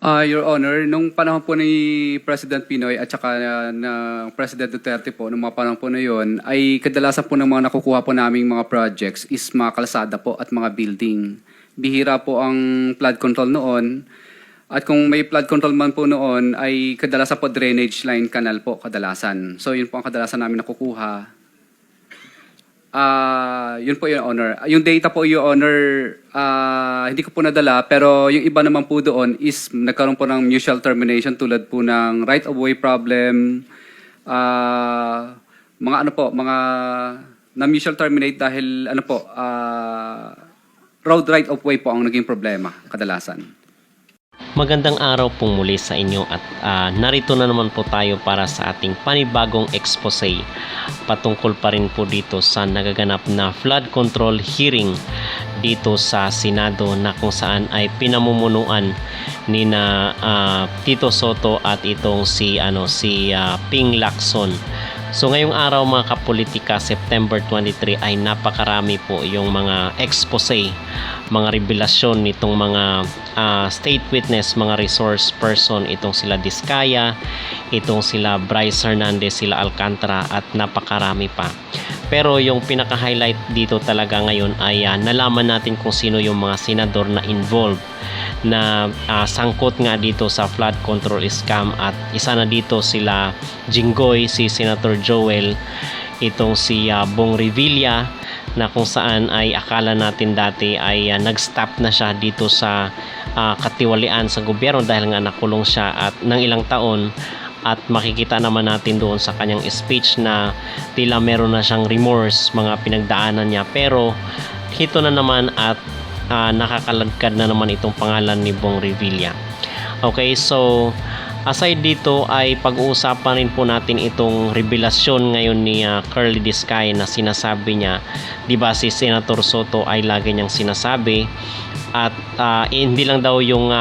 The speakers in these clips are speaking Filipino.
Your Honor, nung panahon po ni President Pinoy at saka ng President Duterte po, nung mga panahon po na yon, ay kadalasan po ng mga nakukuha po naming mga projects is mga kalsada po at mga building. Bihira po ang flood control noon. At kung may flood control man po noon, ay kadalasan po drainage line canal po kadalasan. So yun po ang kadalasan namin nakukuha. Yun po, Your Honor. Yung data po, Your Honor, hindi ko po nadala, pero yung iba naman po doon is nagkaroon po ng mutual termination tulad po ng right-of-way problem, mga ano po, mga na-mutual terminate dahil ano po, road right-of-way po ang naging problema kadalasan. Magandang araw pong muli sa inyo at narito na naman po tayo para sa ating panibagong expose patungkol pa rin po dito sa nagaganap na flood control hearing dito sa Senado na kung saan ay pinamumunuan ni na Tito Sotto at itong si Ping Lacson. So ngayong araw mga kapolitika, September 23 ay napakarami po yung mga expose, mga revelasyon nitong mga state witness, mga resource person, itong sila Diskaya, itong sila Bryce Hernandez, sila Alcantara at napakarami pa. Pero yung pinaka-highlight dito talaga ngayon ay nalaman natin kung sino yung mga senador na involved na sangkot nga dito sa flood control scam, at isa na dito sila Jinggoy, si Senator Joel, itong si Bong Revilla na kung saan ay akala natin dati ay nag-stop na siya dito sa katiwalian sa gobyerno dahil nga nakulong siya at ng ilang taon. At makikita naman natin doon sa kanyang speech na tila meron na siyang remorse mga pinagdaanan niya, pero ito na naman at nakakalagkad na naman itong pangalan ni Bong Revilla. Okay, so aside dito ay pag-uusapan rin po natin itong revelasyon ngayon ni Curly Diskaya na sinasabi niya, di ba si Senator Sotto ay lagi niyang sinasabi at hindi lang daw yung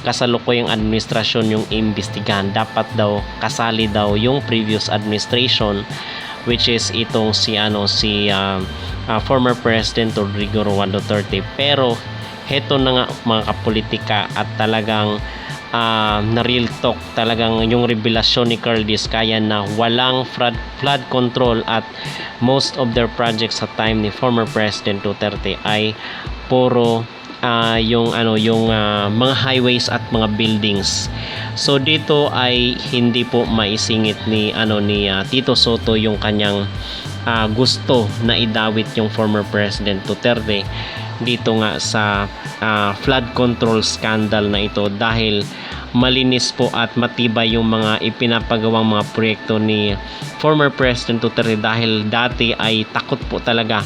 kasalukuyang administrasyon yung imbestigahan, dapat daw kasali daw yung previous administration, which is itong si former President Rodrigo Roa Duterte. Pero heto na nga mga kapolitika at talagang na real talk talagang yung revelasyon ni Curly Diskaya na walang flood control at most of their projects sa time ni former President Duterte ay puro yung mga highways at mga buildings. So dito ay hindi po maisingit ni Tito Sotto yung kanyang gusto na idawit yung former President Duterte dito nga sa flood control scandal na ito, dahil malinis po at matibay yung mga ipinapagawang mga proyekto ni former President Duterte, dahil dati ay takot po talaga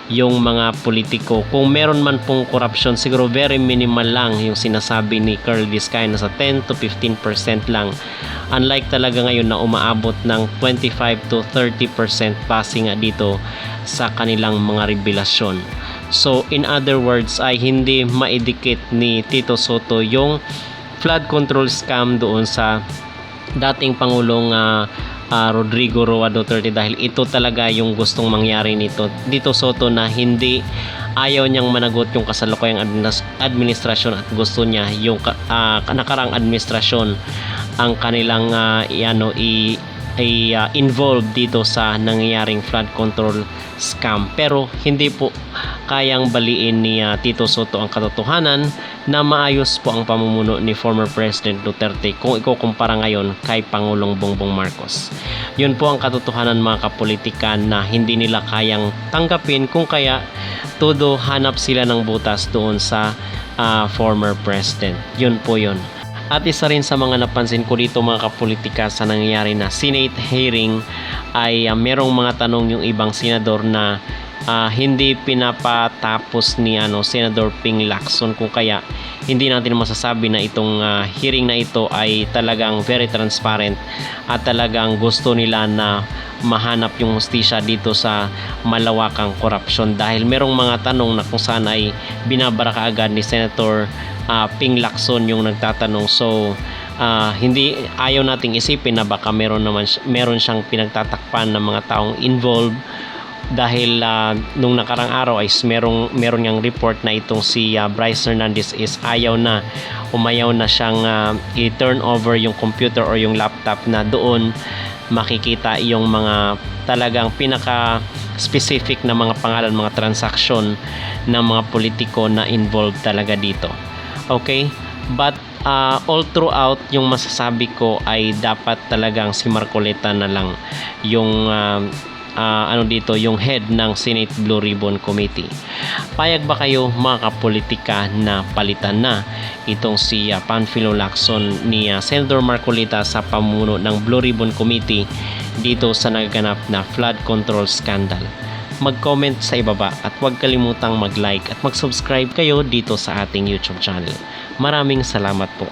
yung mga politiko. Kung meron man pong corruption, siguro very minimal lang yung sinasabi ni Curly Diskaya, na sa 10 to 15% lang, unlike talaga ngayon na umaabot ng 25 to 30% passing nga dito sa kanilang mga revelasyon. So in other words ay hindi maidikit ni Tito Sotto yung flood control scam doon sa dating Pangulong Rodrigo Roa Duterte, dahil ito talaga yung gustong mangyari nito Tito Sotto, na hindi ayaw niyang managot yung kasalukuyang administrasyon at gusto niya yung nakarang administrasyon ang kanilang involved dito sa nangyayaring flood control scam. Pero hindi po kayang baliin ni Tito Sotto ang katotohanan na maayos po ang pamumuno ni former President Duterte kung ikukumpara ngayon kay Pangulong Bongbong Marcos. Yun po ang katotohanan mga kapolitika na hindi nila kayang tanggapin, kung kaya todo hanap sila ng butas doon sa former president. Yun po yun. At isa rin sa mga napansin ko dito mga kapolitika sa nangyayari na Senate hearing ay merong mga tanong yung ibang senador na hindi pinapatapos ni Senador Ping Lacson, kung kaya hindi natin masasabi na itong hearing na ito ay talagang very transparent at talagang gusto nila na mahanap yung hustisya dito sa malawakang korupsyon, dahil merong mga tanong na kung saan ay binabara kaagad ni Senator Ping Lacson yung nagtatanong. So hindi ayaw nating isipin na baka meron siyang pinagtatakpan ng mga taong involved dahil nung nakarang araw ay meron niyang report na itong si Bryce Hernandez is umayaw na siyang i-turn over yung computer or yung laptop na doon makikita yung mga talagang pinaka specific na mga pangalan, mga transaksyon ng mga politiko na involved talaga dito. Okay? But all throughout, yung masasabi ko ay dapat talagang si Marcoleta na lang yung yung head ng Senate Blue Ribbon Committee. Payag ba kayo mga kapolitika na palitan na itong si Panfilo Lacson ni Senator Marcoleta sa pamuno ng Blue Ribbon Committee dito sa nagaganap na flood control scandal? Mag-comment sa ibaba at huwag kalimutang mag-like at mag-subscribe kayo dito sa ating YouTube channel. Maraming salamat po.